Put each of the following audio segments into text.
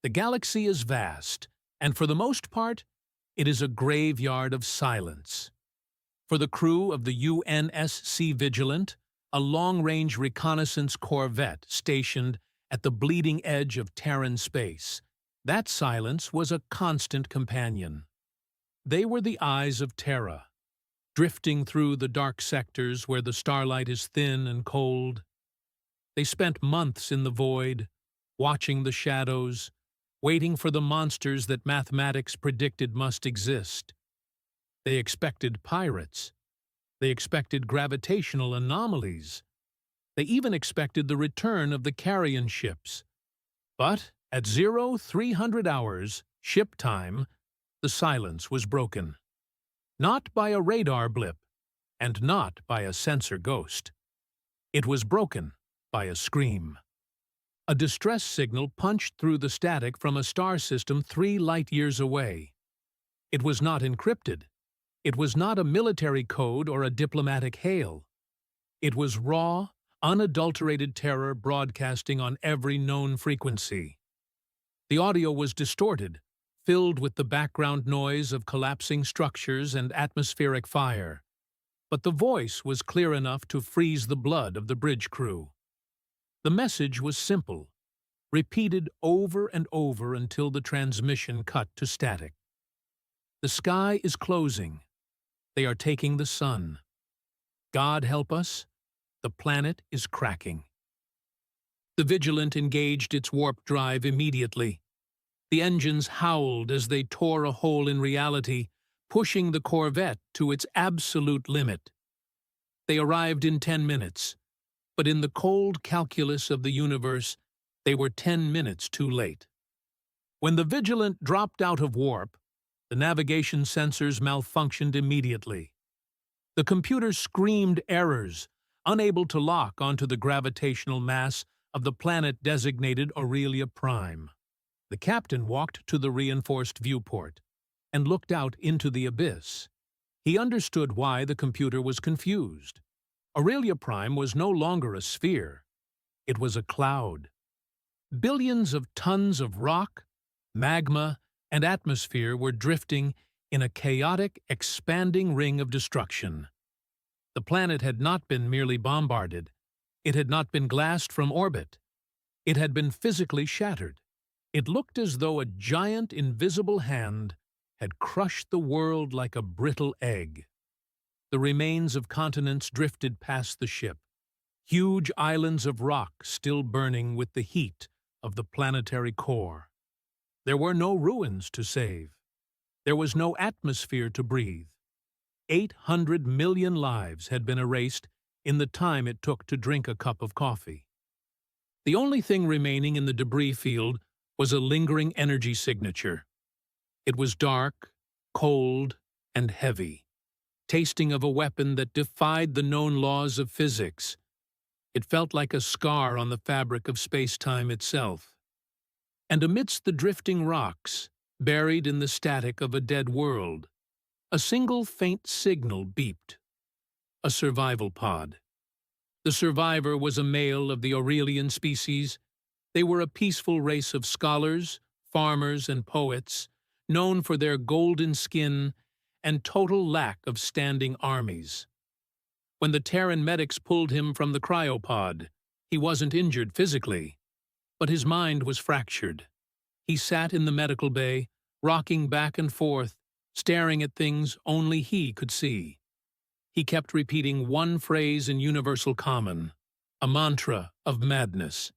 The galaxy is vast, and for the most part, it is a graveyard of silence. For the crew of the UNSC Vigilant, a long-range reconnaissance corvette stationed at the bleeding edge of Terran space, that silence was a constant companion. They were the eyes of Terra, drifting through the dark sectors where the starlight is thin and cold. They spent months in the void, watching the shadows, waiting for the monsters that mathematics predicted must exist. They expected pirates. They expected gravitational anomalies. They even expected the return of the carrion ships. But at 0300 hours, ship time, the silence was broken. Not by a radar blip, and not by a sensor ghost. It was broken by a scream. A distress signal punched through the static from a star system 3 light-years away. It was not encrypted. It was not a military code or a diplomatic hail. It was raw, unadulterated terror broadcasting on every known frequency. The audio was distorted, filled with the background noise of collapsing structures and atmospheric fire. But the voice was clear enough to freeze the blood of the bridge crew. The message was simple, repeated over and over until the transmission cut to static. The sky is closing. They are taking the sun. God help us, the planet is cracking. The Vigilant engaged its warp drive immediately. The engines howled as they tore a hole in reality, pushing the corvette to its absolute limit. They arrived in 10 minutes, but in the cold calculus of the universe, they were 10 minutes too late. When the Vigilant dropped out of warp, the navigation sensors malfunctioned immediately. The computer screamed errors, unable to lock onto the gravitational mass of the planet designated Aurelia Prime. The captain walked to the reinforced viewport and looked out into the abyss. He understood why the computer was confused. Aurelia Prime was no longer a sphere. It was a cloud. Billions of tons of rock, magma, and atmosphere were drifting in a chaotic, expanding ring of destruction. The planet had not been merely bombarded. It had not been glassed from orbit. It had been physically shattered. It looked as though a giant, invisible hand had crushed the world like a brittle egg. The remains of continents drifted past the ship, huge islands of rock still burning with the heat of the planetary core. There were no ruins to save. There was no atmosphere to breathe. 800 million lives had been erased in the time it took to drink a cup of coffee. The only thing remaining in the debris field was a lingering energy signature. It was dark, cold, and heavy, tasting of a weapon that defied the known laws of physics. It felt like a scar on the fabric of space-time itself. And amidst the drifting rocks, buried in the static of a dead world, a single faint signal beeped. A survival pod. The survivor was a male of the Aurelian species. They were a peaceful race of scholars, farmers, and poets, known for their golden skin and total lack of standing armies. When the Terran medics pulled him from the cryopod, he wasn't injured physically, but his mind was fractured. He sat in the medical bay, rocking back and forth, staring at things only he could see. He kept repeating one phrase in universal common, a mantra of madness.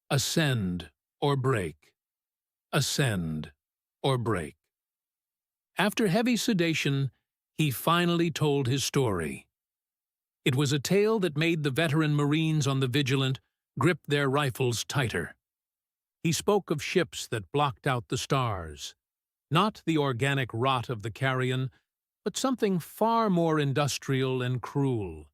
Ascend or break. Ascend or break. After heavy sedation, he finally told his story. It was a tale that made the veteran Marines on the Vigilant grip their rifles tighter. He spoke of ships that blocked out the stars, not the organic rot of the carrion, but something far more industrial and cruel.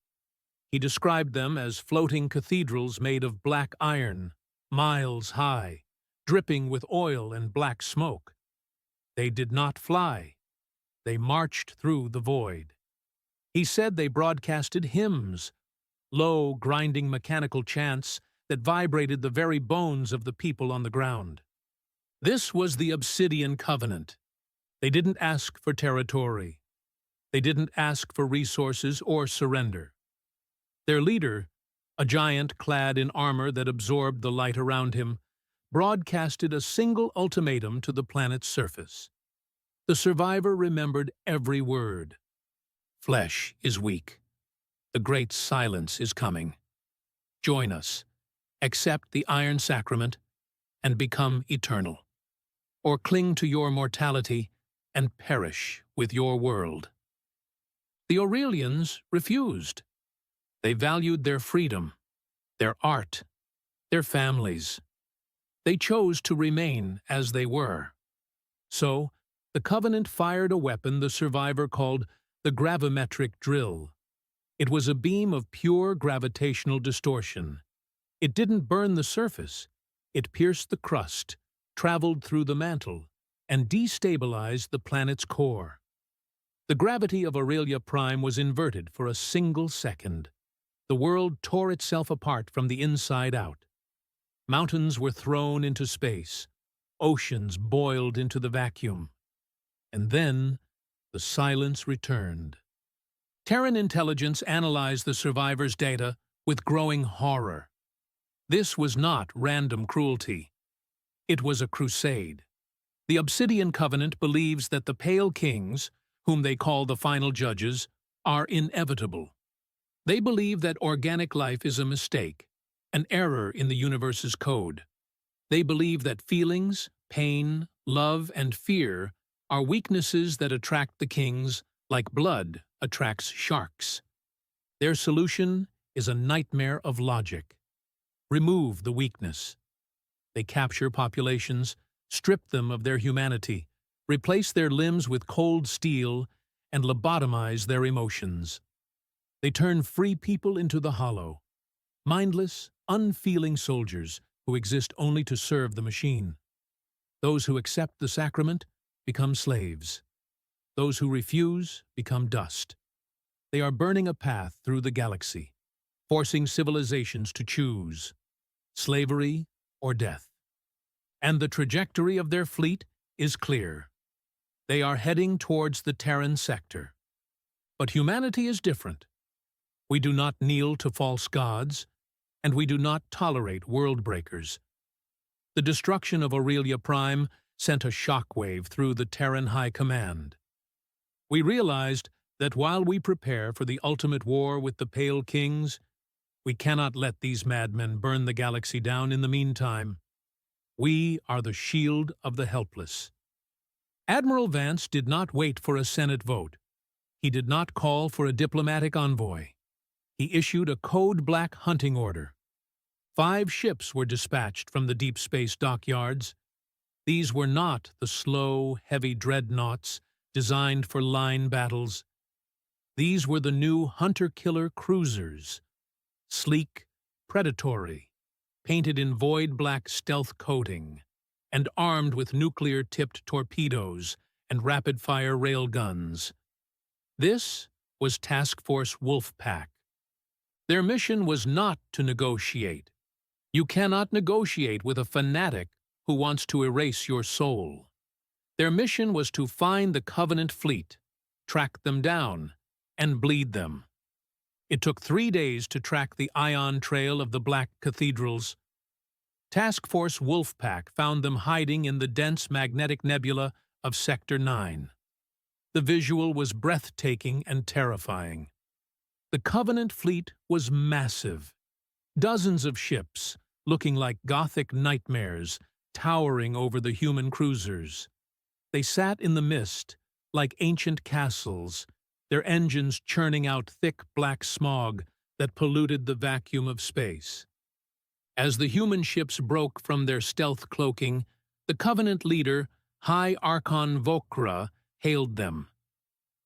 He described them as floating cathedrals made of black iron, miles high, dripping with oil and black smoke. They did not fly. They marched through the void. He said they broadcasted hymns, low, grinding mechanical chants that vibrated the very bones of the people on the ground. This was the Obsidian Covenant. They didn't ask for territory. They didn't ask for resources or surrender. Their leader, a giant clad in armor that absorbed the light around him, broadcasted a single ultimatum to the planet's surface. The survivor remembered every word. Flesh is weak. The great silence is coming. Join us, accept the Iron Sacrament, and become eternal. Or cling to your mortality and perish with your world. The Aurelians refused. They valued their freedom, their art, their families. They chose to remain as they were. So, the Covenant fired a weapon the survivor called the gravimetric drill. It was a beam of pure gravitational distortion. It didn't burn the surface. It pierced the crust, traveled through the mantle, and destabilized the planet's core. The gravity of Aurelia Prime was inverted for a single second. The world tore itself apart from the inside out. Mountains were thrown into space. Oceans boiled into the vacuum. And then, the silence returned. Terran intelligence analyzed the survivors' data with growing horror. This was not random cruelty. It was a crusade. The Obsidian Covenant believes that the Pale Kings, whom they call the final judges, are inevitable. They believe that organic life is a mistake, an error in the universe's code. They believe that feelings, pain, love, and fear are weaknesses that attract the kings, like blood attracts sharks. Their solution is a nightmare of logic. Remove the weakness. They capture populations, strip them of their humanity, replace their limbs with cold steel, and lobotomize their emotions. They turn free people into the hollow, mindless, unfeeling soldiers who exist only to serve the machine. Those who accept the sacrament become slaves. Those who refuse become dust. They are burning a path through the galaxy, forcing civilizations to choose slavery or death. And the trajectory of their fleet is clear. They are heading towards the Terran sector. But humanity is different. We do not kneel to false gods, and we do not tolerate world breakers. The destruction of Aurelia Prime sent a shockwave through the Terran High Command. We realized that while we prepare for the ultimate war with the Pale Kings, we cannot let these madmen burn the galaxy down in the meantime. We are the shield of the helpless. Admiral Vance did not wait for a Senate vote. He did not call for a diplomatic envoy. He issued a code-black hunting order. 5 ships were dispatched from the deep space dockyards. These were not the slow, heavy dreadnoughts designed for line battles. These were the new hunter-killer cruisers, sleek, predatory, painted in void-black stealth coating, and armed with nuclear-tipped torpedoes and rapid-fire railguns. This was Task Force Wolfpack. Their mission was not to negotiate. You cannot negotiate with a fanatic who wants to erase your soul. Their mission was to find the Covenant fleet, track them down, and bleed them. It took 3 days to track the ion trail of the Black Cathedrals. Task Force Wolfpack found them hiding in the dense magnetic nebula of Sector 9. The visual was breathtaking and terrifying. The Covenant fleet was massive. Dozens of ships, looking like Gothic nightmares, towering over the human cruisers. They sat in the mist, like ancient castles, their engines churning out thick black smog that polluted the vacuum of space. As the human ships broke from their stealth cloaking, the Covenant leader, High-Archon Vokra, hailed them.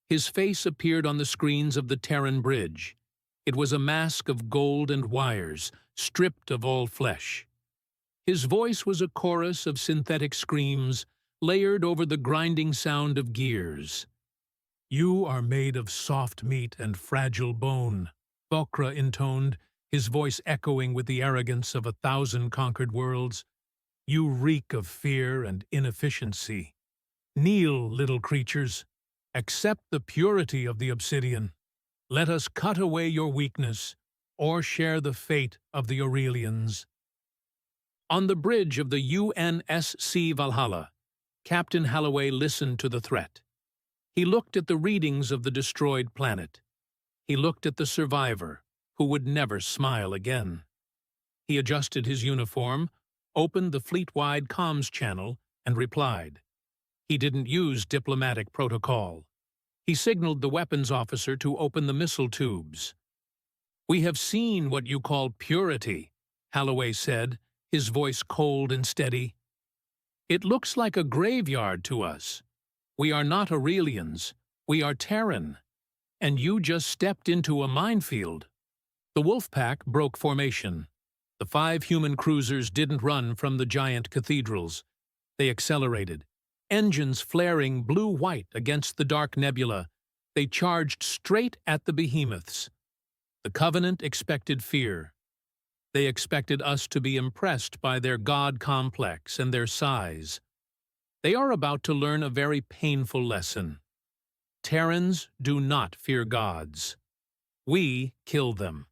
His face appeared on the screens of the Terran bridge. It was a mask of gold and wires, stripped of all flesh. His voice was a chorus of synthetic screams, layered over the grinding sound of gears. "You are made of soft meat and fragile bone," Vokra intoned, his voice echoing with the arrogance of 1,000 conquered worlds. You reek of fear and inefficiency. Kneel, little creatures. Accept the purity of the Obsidian. Let us cut away your weakness, or share the fate of the Aurelians. On the bridge of the UNSC Valhalla, Captain Halloway listened to the threat. He looked at the readings of the destroyed planet. He looked at the survivor, who would never smile again. He adjusted his uniform, opened the fleet-wide comms channel, and replied. He didn't use diplomatic protocol. He signaled the weapons officer to open the missile tubes. "We have seen what you call purity," Halloway said, his voice cold and steady. "It looks like a graveyard to us. We are not Aurelians, we are Terran, and you just stepped into a minefield." The Wolfpack broke formation. The 5 human cruisers didn't run from the giant cathedrals. They accelerated. Engines flaring blue-white against the dark nebula, they charged straight at the behemoths. The Covenant expected fear. They expected us to be impressed by their god complex and their size. They are about to learn a very painful lesson. Terrans do not fear gods. We kill them.